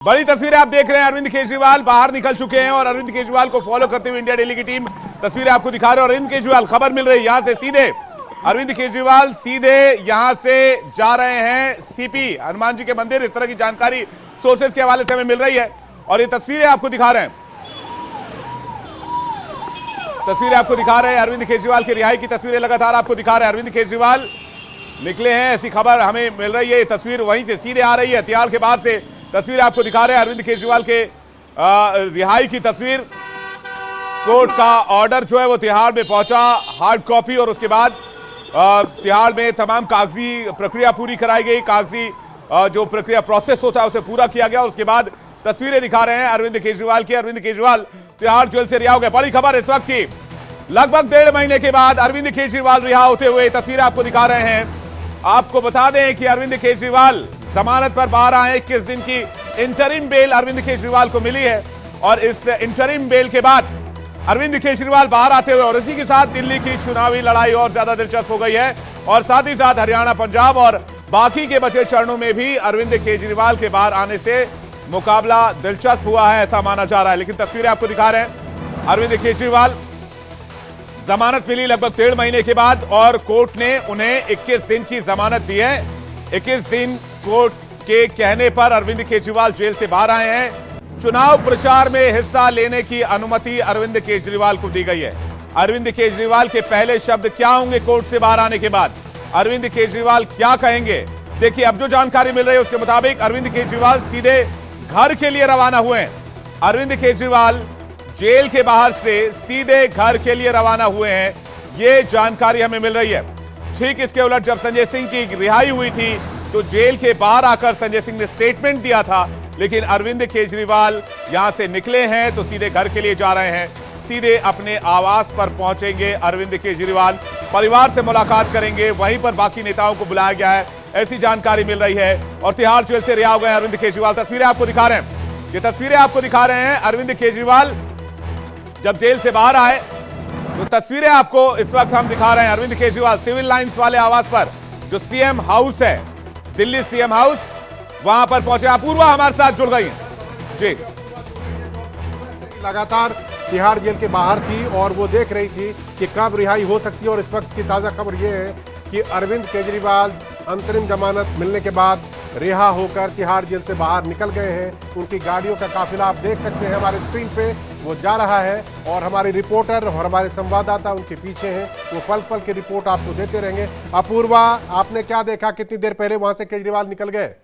बड़ी तस्वीरें आप देख रहे हैं। अरविंद केजरीवाल बाहर निकल चुके हैं और अरविंद केजरीवाल को फॉलो करते हुए इंडिया डेली की टीम तस्वीरें आपको दिखा रहे हैं। अरविंद केजरीवाल, खबर मिल रही है यहां से सीधे, अरविंद केजरीवाल सीधे यहां से जा रहे हैं सीपी हनुमान जी के मंदिर। इस तरह की जानकारी सोर्सेज के हवाले से हमें मिल रही है और ये तस्वीरें आपको दिखा रहे हैं। तस्वीरें आपको दिखा रहे हैं अरविंद केजरीवाल की रिहाई की तस्वीरें लगातार आपको दिखा रहे हैं। अरविंद केजरीवाल निकले हैं, ऐसी खबर हमें मिल रही है। ये तस्वीर वहीं से सीधे आ रही है, तिहाड़ के बाहर से तस्वीर आपको दिखा रहे हैं। अरविंद केजरीवाल के रिहाई की तस्वीर। कोर्ट का ऑर्डर जो है वो तिहाड़ में पहुंचा, हार्ड कॉपी, और उसके बाद तिहाड़ में तमाम कागजी प्रक्रिया पूरी कराई गई। कागजी जो प्रक्रिया प्रोसेस होता है उसे पूरा किया गया। उसके बाद तस्वीरें दिखा रहे हैं अरविंद केजरीवाल की। अरविंद केजरीवाल तिहाड़ जेल से रिहा हो गए। बड़ी खबर इस वक्त की, लगभग 1.5 महीने के बाद अरविंद केजरीवाल रिहा होते हुए तस्वीरें आपको दिखा रहे हैं। आपको बता दें कि अरविंद केजरीवाल जमानत पर बाहर आए। 21 दिन की इंटरिम बेल अरविंद केजरीवाल को मिली है और इस इंटरिम बेल के बाद अरविंद केजरीवाल बाहर आते हुए और इसी के साथ दिल्ली की चुनावी लड़ाई और ज्यादा दिलचस्प हो गई है और साथ ही साथ हरियाणा, पंजाब और बाकी के बचे चरणों में भी अरविंद केजरीवाल के बाहर आने से मुकाबला दिलचस्प हुआ है, ऐसा माना जा रहा है। लेकिन तस्वीरें आपको दिखा रहे हैं अरविंद केजरीवाल, जमानत मिली लगभग 1.5 महीने के बाद और कोर्ट ने उन्हें 21 दिन की जमानत दी है। 21 दिन कोर्ट के कहने पर अरविंद केजरीवाल जेल से बाहर आए हैं। चुनाव प्रचार में हिस्सा लेने की अनुमति अरविंद केजरीवाल को दी गई है। अरविंद केजरीवाल के पहले शब्द क्या होंगे कोर्ट से बाहर आने के बाद? अरविंद केजरीवाल क्या कहेंगे? देखिए, अब जो जानकारी मिल रही है उसके मुताबिक अरविंद केजरीवाल सीधे घर के लिए रवाना हुए हैं। अरविंद केजरीवाल जेल के बाहर से सीधे घर के लिए रवाना हुए हैं, ये जानकारी हमें मिल रही है। ठीक इसके उलट जब संजय सिंह की रिहाई हुई थी तो जेल के बाहर आकर संजय सिंह ने स्टेटमेंट दिया था, लेकिन अरविंद केजरीवाल यहां से निकले हैं तो सीधे घर के लिए जा रहे हैं। सीधे अपने आवास पर पहुंचेंगे अरविंद केजरीवाल, परिवार से मुलाकात करेंगे, वहीं पर बाकी नेताओं को बुलाया गया है, ऐसी जानकारी मिल रही है। और तिहाड़ जेल से रिहा हो गए अरविंद केजरीवाल। तस्वीरें आपको दिखा रहे हैं, ये तस्वीरें आपको दिखा रहे हैं अरविंद केजरीवाल जब जेल से बाहर आए तो तस्वीरें आपको इस वक्त हम दिखा रहे हैं। अरविंद केजरीवाल सिविल लाइंस वाले आवास पर, जो सीएम हाउस है, दिल्ली सीएम हाउस, वहां पर पहुंचे। अपूर्वा हमारे साथ जुड़ गई जी। लगातार तिहाड़ जेल के बाहर थी और वो देख रही थी कि कब रिहाई हो सकती है और इस वक्त की ताजा खबर ये है कि अरविंद केजरीवाल अंतरिम जमानत मिलने के बाद रिहा होकर तिहाड़ जेल से बाहर निकल गए हैं। उनकी गाड़ियों का काफिला आप देख सकते हैं हमारे स्क्रीन पे, वो जा रहा है और हमारे रिपोर्टर और हमारे संवाददाता उनके पीछे हैं। वो पल पल की रिपोर्ट आपको देते रहेंगे। अपूर्वा, आपने क्या देखा, कितनी देर पहले वहां से केजरीवाल निकल गए?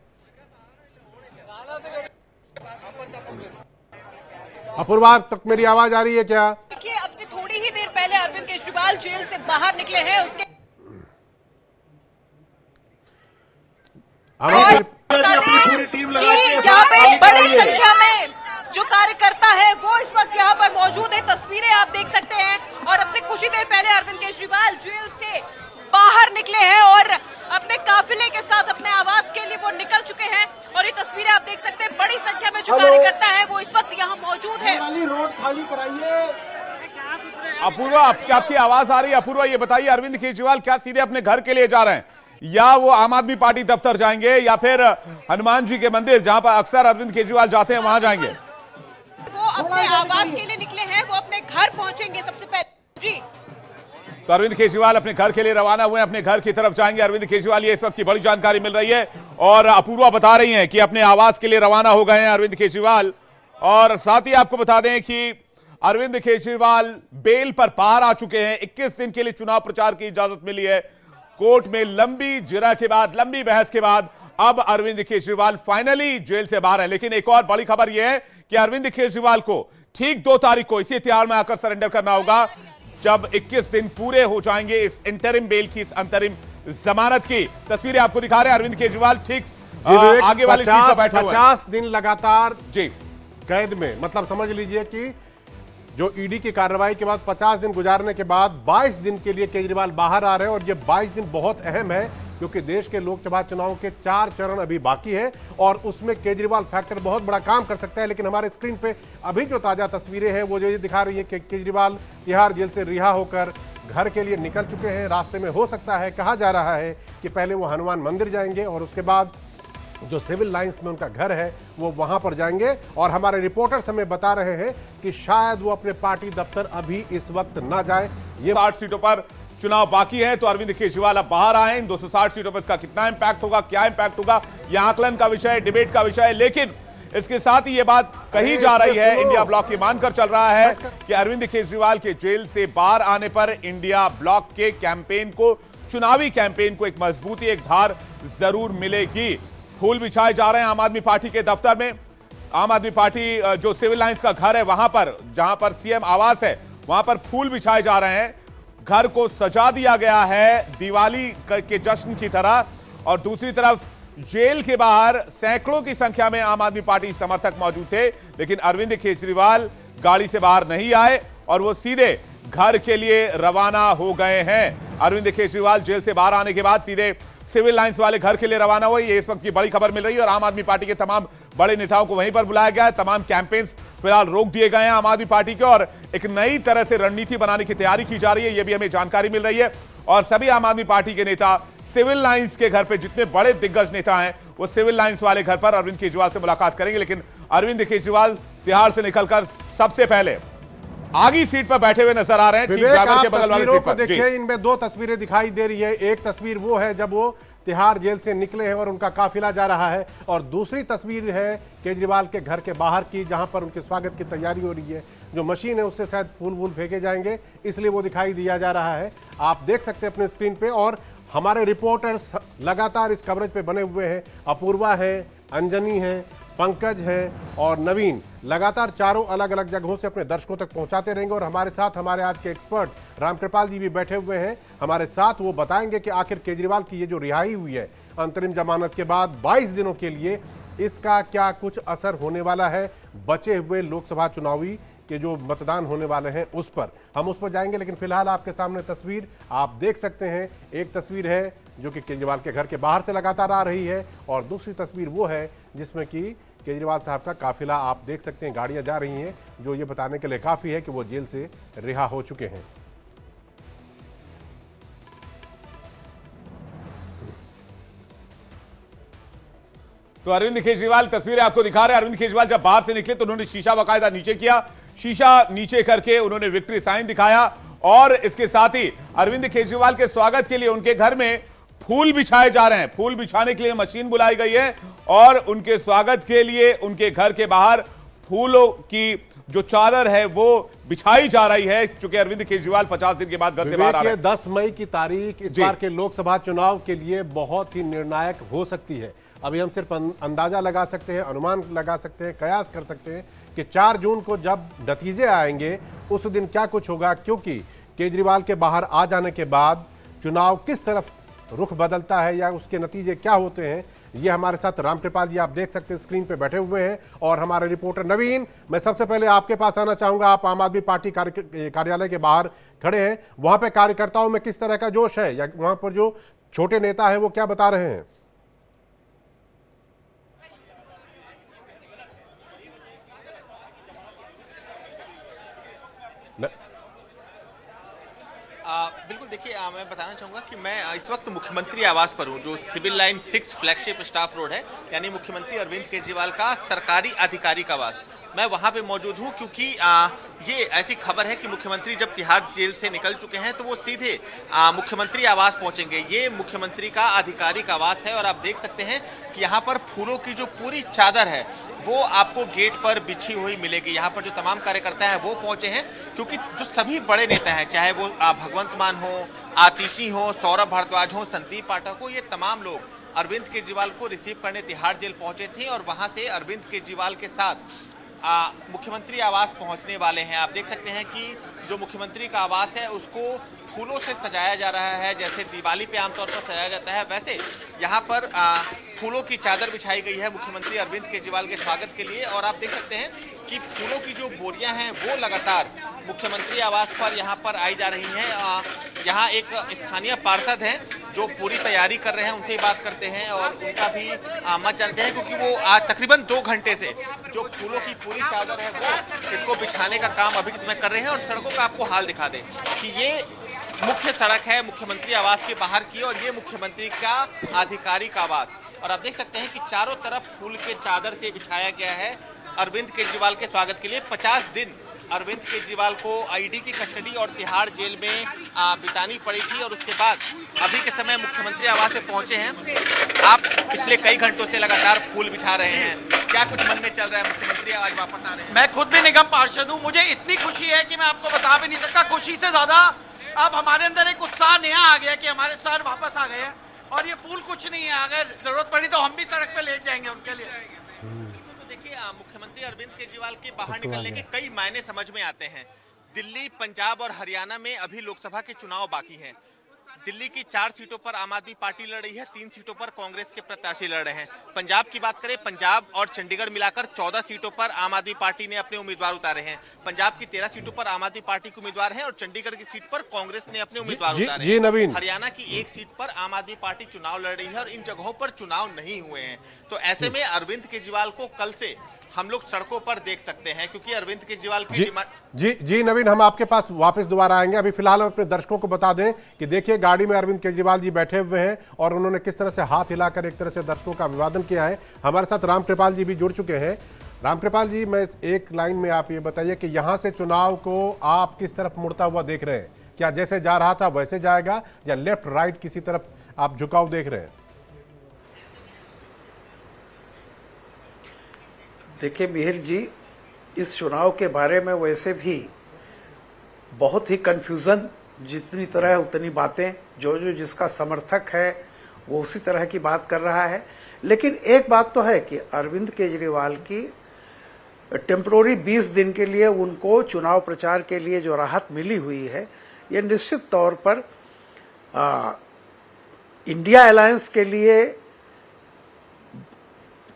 अपूर्वा, अब तक मेरी आवाज आ रही है क्या? देखिए, अब से थोड़ी ही देर पहले अरविंद केजरीवाल जेल से बाहर निकले हैं। उसके यहाँ पे बड़ी संख्या में जो कार्यकर्ता है वो इस वक्त यहाँ पर मौजूद है। तस्वीरें आप देख सकते हैं और अब से कुछ ही देर पहले अरविंद केजरीवाल जेल से बाहर निकले हैं और अपने काफिले के साथ अपने आवास के लिए वो निकल चुके हैं। और ये तस्वीरें आप देख सकते हैं, बड़ी संख्या में जो कार्यकर्ता है वो इस वक्त यहाँ मौजूद है। रोड खाली कराइए। अपूर्वा, आपकी आवाज आ रही है? अपूर्वा, ये बताइए, अरविंद केजरीवाल क्या सीधे अपने घर के लिए जा रहे हैं या वो आम आदमी पार्टी दफ्तर जाएंगे या फिर हनुमान जी के मंदिर जहां पर अक्सर अरविंद केजरीवाल जाते हैं वहां जाएंगे? वो अपने आवास के लिए निकले हैं, वो अपने घर पहुंचेंगे सबसे पहले जी। तो अरविंद केजरीवाल अपने घर के लिए रवाना हुए, अपने घर की तरफ जाएंगे अरविंद केजरीवाल, ये इस वक्त की बड़ी जानकारी मिल रही है। और अपूर्वा बता रही हैं कि अपने आवास के लिए रवाना हो गए हैं अरविंद केजरीवाल। और साथ ही आपको बता दें कि अरविंद केजरीवाल बेल पर बाहर आ चुके हैं। 21 दिन के लिए चुनाव प्रचार की इजाजत मिली है। कोर्ट में लंबी जिरह के बाद, लंबी बहस के बाद अब अरविंद केजरीवाल फाइनली जेल से बाहर है। लेकिन एक और बड़ी खबर यह है कि अरविंद केजरीवाल को ठीक 2 तारीख को इसी तिहाड़ में आकर सरेंडर करना होगा, जब 21 दिन पूरे हो जाएंगे इस इंटरिम बेल की, इस अंतरिम जमानत की। तस्वीरें आपको दिखा रहे हैं अरविंद केजरीवाल ठीक आगे वाली सीट पर बैठे हुए हैं। 50 दिन लगातार जी कैद में, मतलब समझ लीजिए कि जो ईडी की कार्रवाई के बाद 50 दिन गुजारने के बाद 22 दिन के लिए केजरीवाल बाहर आ रहे हैं। और ये 22 दिन बहुत अहम है क्योंकि देश के लोकसभा चुनाव के 4 चरण अभी बाकी है और उसमें केजरीवाल फैक्टर बहुत बड़ा काम कर सकता है। लेकिन हमारे स्क्रीन पे अभी जो ताजा तस्वीरें हैं वो जो ये दिखा रही है कि केजरीवाल तिहाड़ जेल से रिहा होकर घर के लिए निकल चुके हैं। रास्ते में हो सकता है, कहा जा रहा है कि पहले वो हनुमान मंदिर जाएंगे और उसके बाद जो सिविल लाइंस में उनका घर है वो वहां पर जाएंगे। और हमारे रिपोर्टर्स हमें बता रहे हैं कि शायद वो अपने पार्टी दफ्तर अभी इस वक्त ना जाए। ये 60 सीटों पर चुनाव बाकी है, तो अरविंद केजरीवाल अब बाहर आए। इन 260 सीटों पर इसका कितना इंपैक्ट होगा, क्या इंपैक्ट होगा, यह आकलन का विषय है, डिबेट का विषय है। लेकिन इसके साथ ही ये बात कही जा रही है, इंडिया ब्लॉक ये मानकर चल रहा है कि अरविंद केजरीवाल के जेल से बाहर आने पर इंडिया ब्लॉक के कैंपेन को, चुनावी कैंपेन को एक मजबूती, एक धार जरूर मिलेगी। फूल बिछाए जा रहे हैं आम आदमी पार्टी के दफ्तर में। आम आदमी पार्टी जो सिविल लाइंस का घर है वहां पर, जहां पर सीएम आवास है, वहां पर फूल बिछाए जा रहे हैं। घर को सजा दिया गया है दिवाली के जश्न की तरह। और दूसरी तरफ जेल के बाहर सैकड़ों की संख्या में आम आदमी पार्टी समर्थक मौजूद थे, लेकिन अरविंद केजरीवाल गाड़ी से बाहर नहीं आए और वो सीधे घर के लिए रवाना हो गए हैं। अरविंद केजरीवाल जेल से बाहर आने के बाद सीधे सिविल लाइंस वाले घर के लिए रवाना हुए। ये इस वक्त की बड़ी खबर मिल रही है और आम आदमी पार्टी के तमाम बड़े नेताओं को वहीं पर बुलाया गया है। तमाम कैंपेन्स फिलहाल रोक दिए गए हैं आम आदमी पार्टी के, और एक नई तरह से रणनीति बनाने की तैयारी की जा रही है, ये भी हमें जानकारी मिल रही है। और सभी आम आदमी पार्टी के नेता सिविल लाइंस के घर पे, जितने बड़े दिग्गज नेता हैं वो सिविल लाइंस वाले घर पर अरविंद केजरीवाल से मुलाकात करेंगे। लेकिन अरविंद केजरीवाल तिहाड़ से निकलकर सबसे पहले आगे सीट पर बैठे हुए नजर आ रहे हैं, ठीक ड्राइवर के बगल वाली सीट पर। देखिए, इनमें दो तस्वीरें दिखाई दे रही है। एक तस्वीर वो है जब वो तिहाड़ जेल से निकले हैं और उनका काफिला जा रहा है, और दूसरी तस्वीर है केजरीवाल के घर के बाहर की, जहां पर उनके स्वागत की तैयारी हो रही है। जो मशीन है उससे शायद फूल वूल फेंके जाएंगे, इसलिए वो दिखाई दिया जा रहा है। आप देख सकते हैं अपने स्क्रीन पे, और हमारे रिपोर्टर्स लगातार इस कवरेज पे बने हुए हैं। अपूर्वा है, अंजनी है, पंकज है और नवीन लगातार चारों अलग अलग जगहों से अपने दर्शकों तक पहुंचाते रहेंगे। और हमारे साथ हमारे आज के एक्सपर्ट रामकृपाल जी भी बैठे हुए हैं हमारे साथ। वो बताएंगे कि आखिर केजरीवाल की ये जो रिहाई हुई है अंतरिम जमानत के बाद 22 दिनों के लिए, इसका क्या कुछ असर होने वाला है बचे हुए लोकसभा चुनावी के जो मतदान होने वाले हैं उस पर। हम उस पर जाएंगे, लेकिन फिलहाल आपके सामने तस्वीर आप देख सकते हैं। एक तस्वीर है जो कि केजरीवाल के घर के बाहर से लगातार आ रही है, और दूसरी तस्वीर वो है जिसमें कि केजरीवाल साहब का काफिला आप देख सकते हैं, गाड़ियां जा रही हैं, जो ये बताने के लिए काफी है कि वो जेल से रिहा हो चुके हैं। तो अरविंद केजरीवाल तस्वीरें आपको दिखा रहे हैं। अरविंद केजरीवाल जब बाहर से निकले तो उन्होंने शीशा बाकायदा नीचे किया, शीशा नीचे करके उन्होंने विक्ट्री साइन दिखाया। और इसके साथ ही अरविंद केजरीवाल के स्वागत के लिए उनके घर में फूल बिछाए जा रहे हैं। फूल बिछाने के लिए मशीन बुलाई गई है और उनके स्वागत के लिए उनके घर के बाहर फूलों की जो चादर है वो बिछाई जा रही है, चूंकि अरविंद केजरीवाल 50 दिन के बाद घर से बाहर आ रहे हैं। 10 मई की तारीख इस बार के लोकसभा चुनाव के लिए बहुत ही निर्णायक हो सकती है। अभी हम सिर्फ अंदाजा लगा सकते हैं, अनुमान लगा सकते हैं, कयास कर सकते हैं कि 4 जून को जब नतीजे आएंगे उस दिन क्या कुछ होगा, क्योंकि केजरीवाल के बाहर आ जाने के बाद चुनाव किस तरफ रुख बदलता है या उसके नतीजे क्या होते हैं। ये हमारे साथ रामकृपाल जी आप देख सकते हैं स्क्रीन पे बैठे हुए हैं, और हमारे रिपोर्टर नवीन, मैं सबसे पहले आपके पास आना चाहूंगा। आप आम आदमी पार्टी कार्यालय के बाहर खड़े हैं, वहां पे कार्यकर्ताओं में किस तरह का जोश है, या वहां पर जो छोटे नेता है वो क्या बता रहे हैं? बिल्कुल, देखिए मैं बताना चाहूँगा कि मैं इस वक्त मुख्यमंत्री आवास पर हूँ, जो civil line 6 flagship staff road है, यानी मुख्यमंत्री अरविंद केजरीवाल का सरकारी आधिकारिक आवास। मैं वहाँ पे मौजूद हूँ क्योंकि ये ऐसी खबर है कि मुख्यमंत्री जब तिहाड़ जेल से निकल चुके हैं तो वो सीधे मुख्यमंत्री आवास पहुँचेंगे। ये मुख्यमंत्री का आधिकारिक आवास है, और आप देख सकते हैं कि यहाँ पर फूलों की जो पूरी चादर है वो आपको गेट पर बिछी हुई मिलेगी। यहाँ पर जो तमाम कार्यकर्ता हैं वो पहुंचे हैं, क्योंकि जो सभी बड़े नेता हैं, चाहे वो भगवंत मान हो, आतिशी हो, सौरभ भारद्वाज हो, संदीप पाठक हो, ये तमाम लोग अरविंद केजरीवाल को रिसीव करने तिहाड़ जेल पहुंचे थे और वहां से अरविंद केजरीवाल के साथ मुख्यमंत्री आवास पहुंचने वाले हैं। आप देख सकते हैं कि जो मुख्यमंत्री का आवास है उसको फूलों से सजाया जा रहा है, जैसे दिवाली पे आमतौर पर सजाया जाता है, वैसे यहाँ पर फूलों की चादर बिछाई गई है मुख्यमंत्री अरविंद केजरीवाल के स्वागत के लिए। और आप देख सकते हैं कि फूलों की जो बोरियां हैं वो लगातार मुख्यमंत्री आवास पर यहाँ पर आई जा रही हैं। यहाँ एक स्थानीय पार्षद हैं जो पूरी तैयारी कर रहे हैं, उनसे बात करते हैं और उनका भी मत जानते हैं, क्योंकि वो आज तकरीबन 2 घंटे से जो फूलों की पूरी चादर है वो इसको बिछाने का काम अभी इसमें कर रहे हैं। और सड़कों का आपको हाल दिखा दें कि ये मुख्य सड़क है मुख्यमंत्री आवास के बाहर की, और ये मुख्यमंत्री का आधिकारिक आवास। और आप देख सकते हैं कि चारों तरफ फूल के चादर से बिछाया गया है अरविंद केजरीवाल के स्वागत के लिए। 50 दिन अरविंद केजरीवाल को ईडी की कस्टडी और तिहाड़ जेल में बितानी पड़ी थी और उसके बाद अभी के समय मुख्यमंत्री आवास में पहुंचे हैं। आप पिछले कई घंटों से लगातार फूल बिछा रहे हैं, क्या कुछ मन में चल रहा है? मुख्यमंत्री आज वापस आ रहे हैं। मैं खुद भी निगम पार्षद हूँ, मुझे इतनी खुशी है कि मैं आपको बता भी नहीं सकता। खुशी से ज्यादा अब हमारे अंदर एक उत्साह नया आ गया कि हमारे सर वापस आ गए हैं और ये फूल कुछ नहीं है, अगर जरूरत पड़ी तो हम भी सड़क पे लेट जाएंगे उनके लिए। देखिए, मुख्यमंत्री अरविंद केजरीवाल के बाहर निकलने के कई मायने समझ में आते हैं। दिल्ली, पंजाब और हरियाणा में अभी लोकसभा के चुनाव बाकी हैं। दिल्ली की 4 सीटों पर आम आदमी पार्टी लड़ रही है, 3 सीटों पर कांग्रेस के प्रत्याशी लड़ रहे हैं। पंजाब की बात करें, पंजाब और चंडीगढ़ मिलाकर 14 सीटों पर आम आदमी पार्टी ने अपने उम्मीदवार उतारे हैं। पंजाब की 13 सीटों पर आम आदमी पार्टी के उम्मीदवार हैं और चंडीगढ़ की सीट पर कांग्रेस ने अपने उम्मीदवार उतारे हैं। नवीन, हरियाणा की 1 सीट पर आम आदमी पार्टी चुनाव लड़ रही है और इन जगहों पर चुनाव नहीं हुए हैं। तो ऐसे में अरविंद केजरीवाल को कल से हम लोग सड़कों पर देख सकते हैं, क्योंकि अरविंद केजरीवाल की डिमांड। जी नवीन, हम आपके पास वापस दोबारा आएंगे। अभी फिलहाल हम अपने दर्शकों को बता दें कि देखिए, गाड़ी में अरविंद केजरीवाल जी बैठे हुए हैं और उन्होंने किस तरह से हाथ हिलाकर एक तरह से दर्शकों का अभिवादन किया है। हमारे साथ रामकृपाल जी भी जुड़ चुके हैं। रामकृपाल जी, मैं एक लाइन में आप ये बताइए कि यहाँ से चुनाव को आप किस तरफ मुड़ता हुआ देख रहे हैं? क्या जैसे जा रहा था वैसे जाएगा या लेफ्ट राइट किसी तरफ आप झुकाव देख रहे हैं? देखिए मिहिर जी, इस चुनाव के बारे में वैसे भी बहुत ही कंफ्यूजन, जितनी तरह है उतनी बातें, जो जिसका समर्थक है वो उसी तरह की बात कर रहा है। लेकिन एक बात तो है कि अरविंद केजरीवाल की टेम्पोररी 20 दिन के लिए उनको चुनाव प्रचार के लिए जो राहत मिली हुई है, ये निश्चित तौर पर इंडिया अलायंस के लिए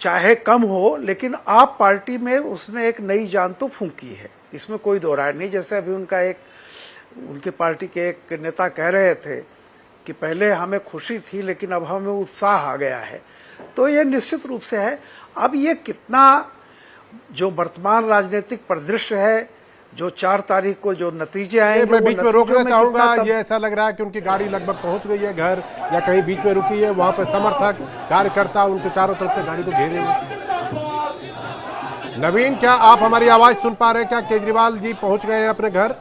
चाहे कम हो, लेकिन आप पार्टी में उसने एक नई जान तो फूंकी है, इसमें कोई दो राय नहीं। जैसे अभी उनके पार्टी के एक नेता कह रहे थे कि पहले हमें खुशी थी लेकिन अब हमें उत्साह आ गया है, तो ये निश्चित रूप से है। अब ये कितना जो वर्तमान राजनीतिक परिदृश्य है, जो 4 तारीख को जो नतीजे आएंगे, मैं बीच में रोकना चाहूंगा। ये ऐसा लग रहा है कि उनकी गाड़ी लगभग पहुंच गई है घर, या कहीं बीच में रुकी है, वहां पर समर्थक कार्यकर्ता उनके चारों तरफ से गाड़ी को घेरे हुए। नवीन, क्या आप हमारी आवाज सुन पा रहे हैं? क्या केजरीवाल जी पहुंच गए हैं अपने घर?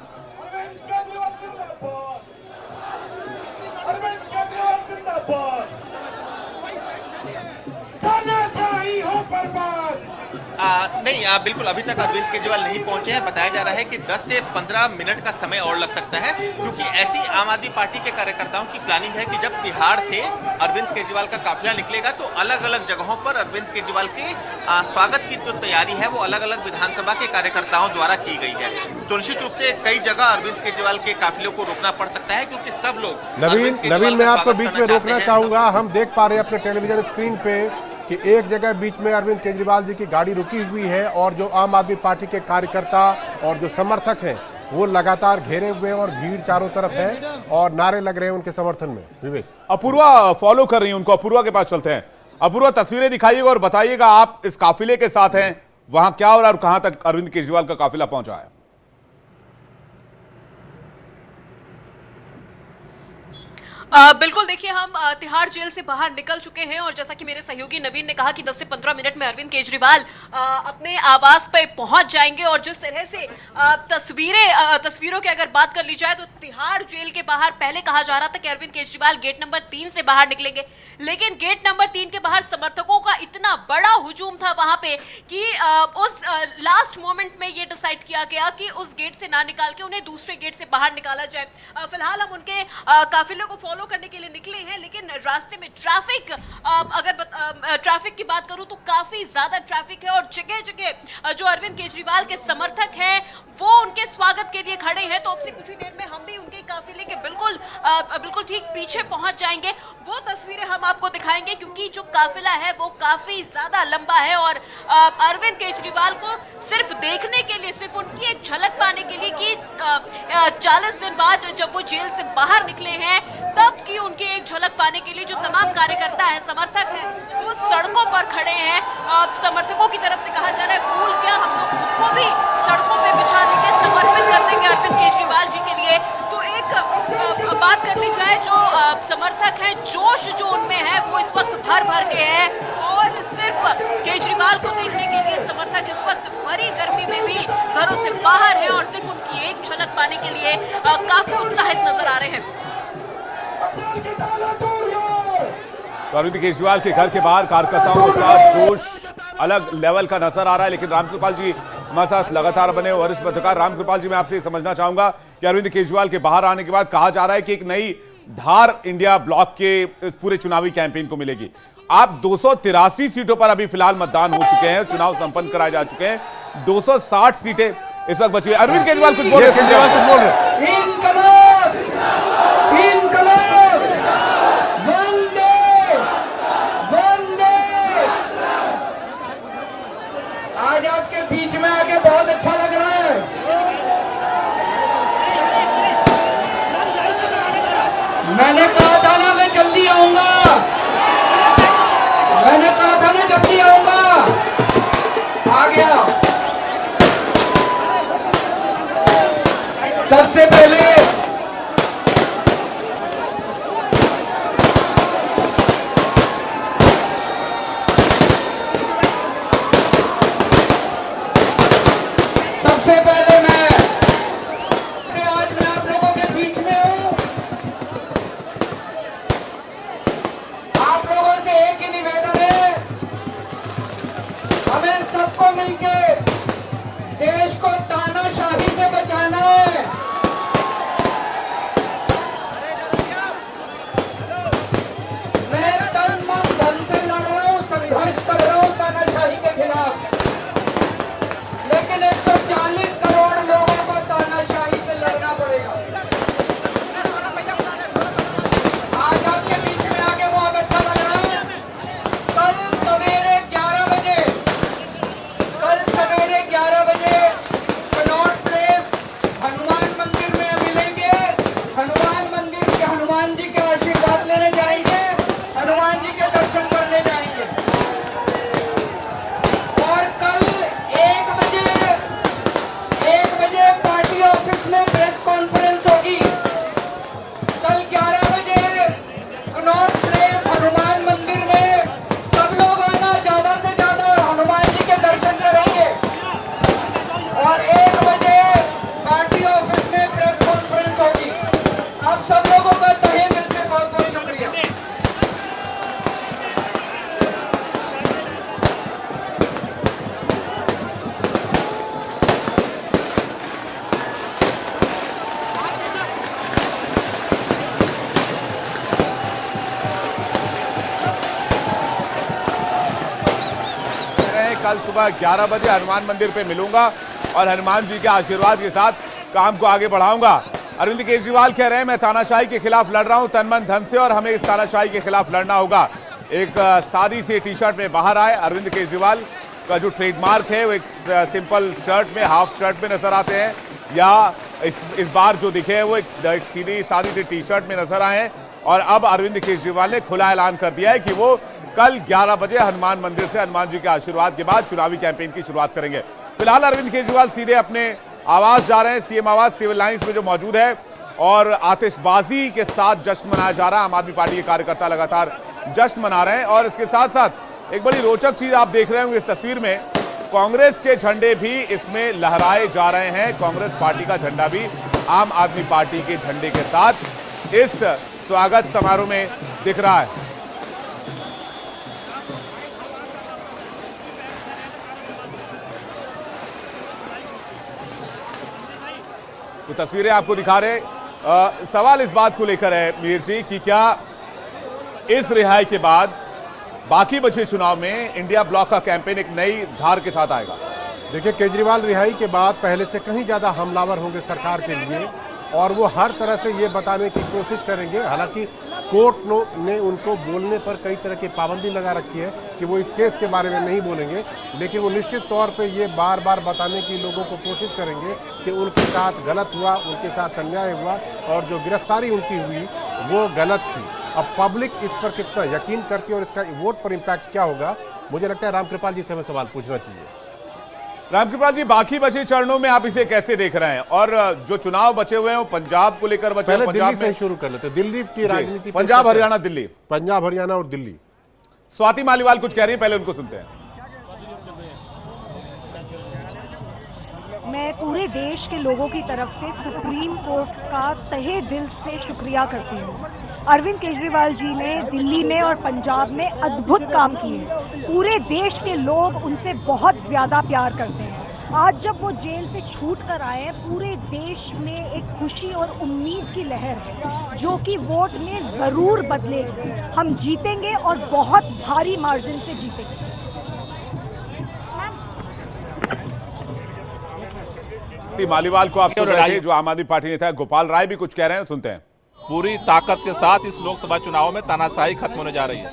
नहीं, बिल्कुल अभी तक अरविंद केजरीवाल नहीं पहुंचे हैं। बताया जा रहा है कि 10 से 15 मिनट का समय और लग सकता है, क्योंकि ऐसी आम आदमी पार्टी के कार्यकर्ताओं की प्लानिंग है कि जब तिहाड़ से अरविंद केजरीवाल का काफिला निकलेगा तो अलग अलग जगहों पर अरविंद केजरीवाल के स्वागत की जो तैयारी है वो अलग अलग विधानसभा के कार्यकर्ताओं द्वारा की गई है। तो निश्चित रूप से कई जगह अरविंद केजरीवाल के काफिलों को रोकना पड़ सकता है, क्योंकि सब लोग। नवीन, मैं आपको बीच में रोकना चाहूंगा। हम देख पा रहे हैं अपने टेलीविजन स्क्रीन पे कि एक जगह बीच में अरविंद केजरीवाल जी की गाड़ी रुकी हुई है और जो आम आदमी पार्टी के कार्यकर्ता और जो समर्थक हैं वो लगातार घेरे हुए हैं और भीड़ चारों तरफ है और नारे लग रहे हैं उनके समर्थन में। विवेक, अपूर्वा फॉलो कर रही है उनको। अपूर्वा के पास चलते हैं। अपूर्वा, तस्वीरें दिखाइएगा और बताइएगा, आप इस काफिले के साथ हैं, वहां क्या हो रहा है और कहां तक अरविंद केजरीवाल का काफिला पहुंचा है? बिल्कुल, देखिए, हम तिहाड़ जेल से बाहर निकल चुके हैं और जैसा कि मेरे सहयोगी नवीन ने कहा कि 10 से 15 मिनट में अरविंद केजरीवाल अपने आवास पे पहुंच जाएंगे। और जिस तरह से तस्वीरों की अगर बात कर ली जाए तो तिहाड़ जेल के बाहर पहले कहा जा रहा था कि अरविंद केजरीवाल गेट नंबर 3 से बाहर निकलेंगे, लेकिन गेट नंबर 3 के बाहर समर्थकों का इतना बड़ा हुजूम था वहां पे कि उस लास्ट मोमेंट में ये डिसाइड किया गया कि उस गेट से ना निकाल के उन्हें दूसरे गेट से बाहर निकाला जाए। फिलहाल हम उनके काफिले को फॉलो करने के लिए निकले हैं, लेकिन रास्ते में ट्रैफिक, अगर ट्रैफिक की बात करूं तो काफी ज्यादा ट्रैफिक है और जगह जगह जो अरविंद केजरीवाल के समर्थक हैं वो उनके स्वागत के लिए खड़े हैं। तो अब से कुछ ही देर में हम भी उनके काफिले के बिल्कुल ठीक पीछे पहुंच जाएंगे। वो तस्वीरें हम आपको दिखाएंगे, क्योंकि जो काफिला है वो काफी ज्यादा लंबा है और अरविंद केजरीवाल को सिर्फ देखने के लिए, सिर्फ उनकी एक झलक पाने के लिए कि 40 दिन बाद जब वो जेल से बाहर निकले हैं तब की उनकी एक झलक पाने के लिए जो तमाम कार्यकर्ता हैं, समर्थक हैं, वो सड़कों पर खड़े हैं। समर्थकों की तरफ से कहा जा रहा है फूल क्या, हम लोग खुद को भी सड़कों पे बिछा देंगे, समर्पित कर देंगे अरविंद केजरीवाल जी के लिए। तो एक बात कर ली जाए, जो समर्थक हैं, जोश जो उनमें है वो इस वक्त भर भर के है और सिर्फ केजरीवाल को देखने के लिए समर्थक इस वक्त भरी गर्मी में भी घरों से बाहर हैं और सिर्फ उनकी एक झलक पाने के लिए काफी उत्साहित नजर आ रहे हैं। अरविंद केजरीवाल के घर के बाहर कार्यकर्ताओं का जोश अलग लेवल का नजर आ रहा है। लेकिन रामकृपाल जी हमारे साथ लगातार बने वरिष्ठ पत्रकार। रामकृपाल जी, मैं आपसे समझना चाहूंगा कि अरविंद केजरीवाल के बाहर आने के बाद कहा जा रहा है कि एक नई धार इंडिया ब्लॉक के इस पूरे चुनावी कैंपेन को मिलेगी। आप 283 सीटों पर अभी फिलहाल मतदान हो चुके हैं, चुनाव संपन्न कराए जा चुके हैं, 260 सीटें इस वक्त बची है। अरविंद केजरीवाल कुछ बोल रहे आज आपके बीच में आके बहुत अच्छा लग रहा है। मैंने कहा था ना मैं जल्दी आऊंगा, मैंने कहा था ना जल्दी आऊंगा, आ गया। सबसे पहले सबको मिलके देश को तानाशाही से बचाना है। मैं तन मन धन से लड़ रहा हूँ, संघर्ष कर रहा हूँ तानाशाही के खिलाफ, लेकिन 140 करोड़ लोगों को तानाशाही से लड़ना पड़ेगा। आज आपके बीच में आके बहुत अच्छा लग रहा है। कल सवेरे 11 बजे कनॉट प्लेस हनुमान मंदिर में मिलेंगे। हनुमान मंदिर के हनुमान जी के आशीर्वाद लेने जाएंगे, हनुमान जी के दर्शन करने जाएंगे। और कल 1 बजे पार्टी ऑफिस में प्रेस कॉन्फ्रेंस होगी। कल 11 बजे कनॉट प्लेस हनुमान मंदिर में सब लोग आना, ज्यादा से ज्यादा हनुमान जी के दर्शन करेंगे। और 1 बजे पार्टी ऑफिस में प्रेस कॉन्फ्रेंस होगी। आप सब लोगों का तहे दिल से बहुत बहुत शुक्रिया। कल सुबह 11 बजे हनुमान मंदिर पे मिलूंगा और हनुमान जी के आशीर्वाद के साथ काम को आगे बढ़ाऊंगा। अरविंद केजरीवाल कह रहे हैं मैं तानाशाही के खिलाफ लड़ रहा हूं तन मन धन से और हमें इस तानाशाही के खिलाफ लड़ना होगा। एक सादी से टी शर्ट में बाहर आए। अरविंद केजरीवाल का जो ट्रेडमार्क है वो एक सिंपल शर्ट में, हाफ शर्ट में नजर आते हैं, या इस बार जो दिखे हैं वो एक सीधी सादी से टी शर्ट में नजर आए हैं। और अब अरविंद केजरीवाल ने खुला ऐलान कर दिया है कि वो कल 11 बजे हनुमान मंदिर से हनुमान जी के आशीर्वाद के बाद चुनावी कैंपेन की शुरुआत करेंगे। फिलहाल अरविंद केजरीवाल सीधे अपने आवास जा रहे हैं, सीएम आवास सिविल लाइंस में जो मौजूद है, और आतिशबाजी के साथ जश्न मनाया जा रहा है। आम आदमी पार्टी के कार्यकर्ता लगातार जश्न मना रहे हैं और इसके साथ साथ एक बड़ी रोचक चीज आप देख रहे होंगे इस तस्वीर में, कांग्रेस के झंडे भी इसमें लहराए जा रहे हैं। कांग्रेस पार्टी का झंडा भी आम आदमी पार्टी के झंडे के साथ इस स्वागत समारोह में दिख रहा है। तो तस्वीरें आपको दिखा रहे। सवाल इस बात को लेकर है मीर जी कि क्या इस रिहाई के बाद बाकी बचे चुनाव में इंडिया ब्लॉक का कैंपेन एक नई धार के साथ आएगा? देखिए, केजरीवाल रिहाई के बाद पहले से कहीं ज़्यादा हमलावर होंगे सरकार के लिए और वो हर तरह से ये बताने की कोशिश करेंगे। हालांकि कोर्ट ने उनको बोलने पर कई तरह की पाबंदी लगा रखी है कि वो इस केस के बारे में नहीं बोलेंगे, लेकिन वो निश्चित तौर पे ये बार बार बताने की लोगों को कोशिश करेंगे कि उनके साथ गलत हुआ, उनके साथ अन्याय हुआ और जो गिरफ्तारी उनकी हुई वो गलत थी। अब पब्लिक इस पर कितना यकीन करती है और इसका वोट पर इम्पैक्ट क्या होगा, मुझे लगता है रामकृपाल जी से हमें सवाल पूछना चाहिए। रामकृपाल जी, बाकी बचे चरणों में आप इसे कैसे देख रहे हैं? और जो चुनाव बचे हुए हैं वो पंजाब को लेकर बचे पहले हैं। दिल्ली पंजाब से में शुरू कर लेते हैं। दिल्ली की राजनीति, पंजाब हरियाणा दिल्ली, पंजाब हरियाणा और दिल्ली। स्वाति मालीवाल कुछ कह रही है, पहले उनको सुनते हैं। मैं पूरे देश के लोगों की तरफ से सुप्रीम कोर्ट का तहे दिल से शुक्रिया करती हूँ। अरविंद केजरीवाल जी ने दिल्ली में और पंजाब में अद्भुत काम किए। पूरे देश के लोग उनसे बहुत ज्यादा प्यार करते हैं। आज जब वो जेल से छूट कर आए हैं, पूरे देश में एक खुशी और उम्मीद की लहर है जो कि वोट में जरूर बदलेगी। हम जीतेंगे और बहुत भारी मार्जिन से जीतेंगे। मालीवाल को आप सुन रहे थे, जो आम आदमी पार्टी नेता है गोपाल राय भी कुछ कह रहे हैं, सुनते हैं। पूरी ताकत के साथ इस लोकसभा चुनाव में तानाशाही खत्म होने जा रही है।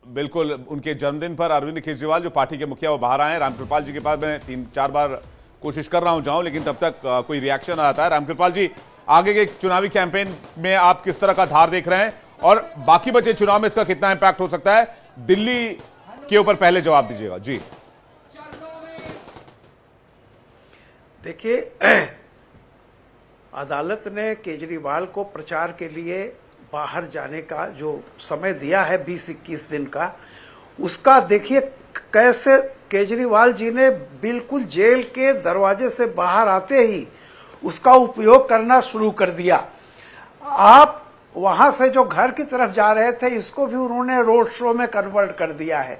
बिल्कुल, उनके जन्मदिन पर अरविंद केजरीवाल जो पार्टी के मुखिया वो बाहर आए हैं। रामकृपाल जी के पास मैं 3-4 बार कोशिश कर रहा हूं जाऊं, लेकिन तब तक कोई रिएक्शन आता है। रामकृपाल जी, आगे के चुनावी कैंपेन में आप किस तरह का धार देख रहे हैं और बाकी बचे चुनाव में इसका कितना इंपैक्ट हो सकता है? दिल्ली के ऊपर पहले जवाब दीजिएगा जी। देखिए, अदालत ने केजरीवाल को प्रचार के लिए बाहर जाने का जो समय दिया है 20-21 दिन का, उसका देखिए कैसे केजरीवाल जी ने बिल्कुल जेल के दरवाजे से बाहर आते ही उसका उपयोग करना शुरू कर दिया। आप वहां से जो घर की तरफ जा रहे थे, इसको भी उन्होंने रोड शो में कन्वर्ट कर दिया है।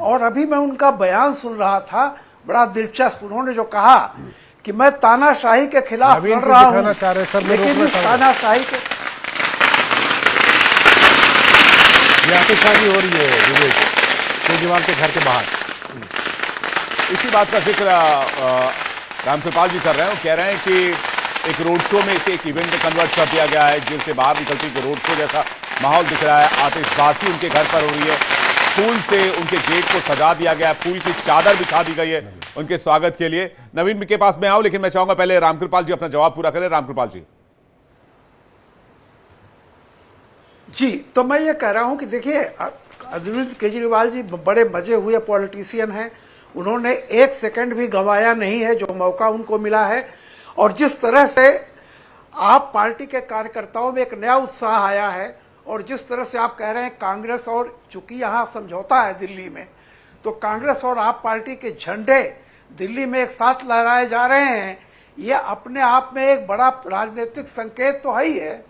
और अभी मैं उनका बयान सुन रहा था, बड़ा दिलचस्प। उन्होंने जो कहा कि मैं तानाशाही के खिलाफ लड़ रहा हूं, लेकिन इस तानाशाही के आतिशबाजी हो रही है विवेक केजरीवाल के घर के बाहर। इसी बात का जिक्र रामकृपाल जी कर रहे हैं। वो कह रहे हैं कि एक रोड शो में इसे एक इवेंट में कन्वर्ट कर दिया गया है। जेल से बाहर निकलती है रोड शो जैसा माहौल दिख रहा है। आतिशबाजी उनके घर पर हो रही है। फूल से उनके गेट को सजा दिया गया है। फूल की चादर बिछा दी गई है उनके स्वागत के लिए। नवीन के पास मैं आऊं, लेकिन मैं चाहूंगा पहले रामकृपाल जी अपना जवाब पूरा करें। रामकृपाल जी, तो मैं ये कह रहा हूं कि देखिए, अरविंद केजरीवाल जी बड़े मजे हुए पॉलिटिशियन हैं। उन्होंने एक सेकंड भी गंवाया नहीं है जो मौका उनको मिला है। और जिस तरह से आप पार्टी के कार्यकर्ताओं में एक नया उत्साह आया है, और जिस तरह से आप कह रहे हैं कांग्रेस, और चूंकि यहाँ समझौता है दिल्ली में, तो कांग्रेस और आप पार्टी के झंडे दिल्ली में एक साथ लहराए जा रहे हैं, ये अपने आप में एक बड़ा राजनीतिक संकेत तो है ही है।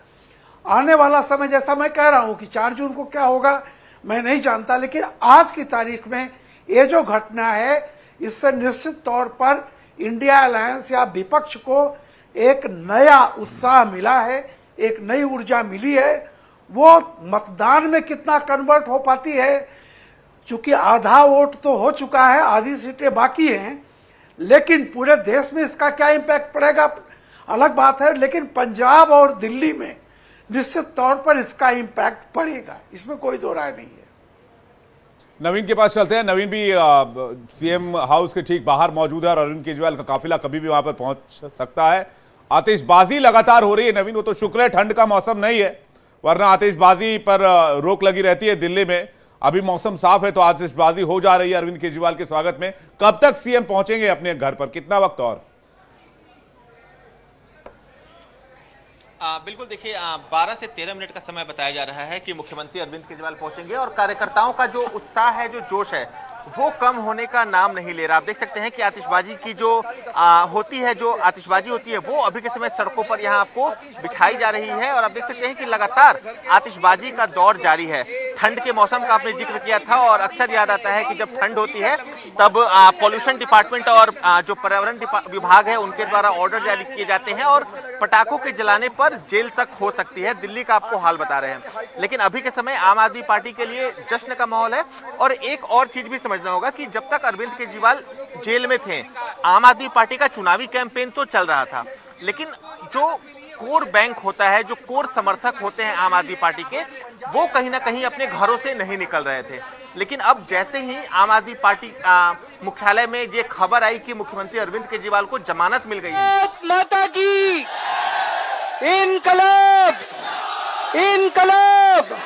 आने वाला समय, जैसा मैं कह रहा हूं कि 4 जून को क्या होगा मैं नहीं जानता, लेकिन आज की तारीख में ये जो घटना है, इससे निश्चित तौर पर इंडिया अलायंस या विपक्ष को एक नया उत्साह मिला है, एक नई ऊर्जा मिली है। वो मतदान में कितना कन्वर्ट हो पाती है, चूंकि आधा वोट तो हो चुका है, आधी सीटें बाकी हैं, लेकिन पूरे देश में इसका क्या इम्पैक्ट पड़ेगा अलग बात है। लेकिन पंजाब और दिल्ली में निश्चित तौर पर इसका इम्पैक्ट पड़ेगा, इसमें कोई दो राय नहीं है। नवीन के पास चलते हैं। नवीन भी सीएम हाउस के ठीक बाहर मौजूद है और अरविंद केजरीवाल का काफिला कभी भी वहां पर पहुंच सकता है। आतिशबाजी लगातार हो रही है। नवीन, वो तो शुक्र है ठंड का मौसम नहीं है, वरना आतिशबाजी पर रोक लगी रहती है दिल्ली में। अभी मौसम साफ है तो आतिशबाजी हो जा रही है अरविंद केजरीवाल के स्वागत में। कब तक सीएम पहुंचेंगे अपने घर पर, कितना वक्त और? बिल्कुल, देखिए 12 से 13 मिनट का समय बताया जा रहा है कि मुख्यमंत्री अरविंद केजरीवाल पहुंचेंगे और कार्यकर्ताओं का जो उत्साह है, जो जोश है, वो कम होने का नाम नहीं ले रहा। आप देख सकते हैं कि आतिशबाजी की जो होती है, जो आतिशबाजी होती है, वो अभी के समय सड़कों पर यहाँ आपको बिछाई जा रही है और आप देख सकते हैं कि लगातार आतिशबाजी का दौर जारी है। ठंड के मौसम का आपने जिक्र किया था और अक्सर याद आता है कि जब ठंड होती है तब पॉल्यूशन डिपार्टमेंट और जो पर्यावरण विभाग है उनके द्वारा ऑर्डर जारी किए जाते हैं और पटाखों के जलाने पर जेल तक हो सकती है। दिल्ली का आपको हाल बता रहे हैं, लेकिन अभी के समय आम आदमी पार्टी के लिए जश्न का माहौल है। और एक और चीज भी समझना होगा कि जब तक अरविंद केजरीवाल जेल में थे, आम आदमी पार्टी का चुनावी कैंपेन तो चल रहा था, लेकिन जो कोर बैंक होता है, जो कोर समर्थक होते हैं आम आदमी पार्टी के, वो कहीं ना कहीं अपने घरों से नहीं निकल रहे थे। लेकिन अब जैसे ही आम आदमी पार्टी मुख्यालय में ये खबर आई कि मुख्यमंत्री अरविंद केजरीवाल को जमानत मिल गई है, माता की इनकलाब, इनकलाब,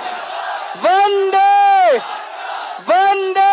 वंदे वंदे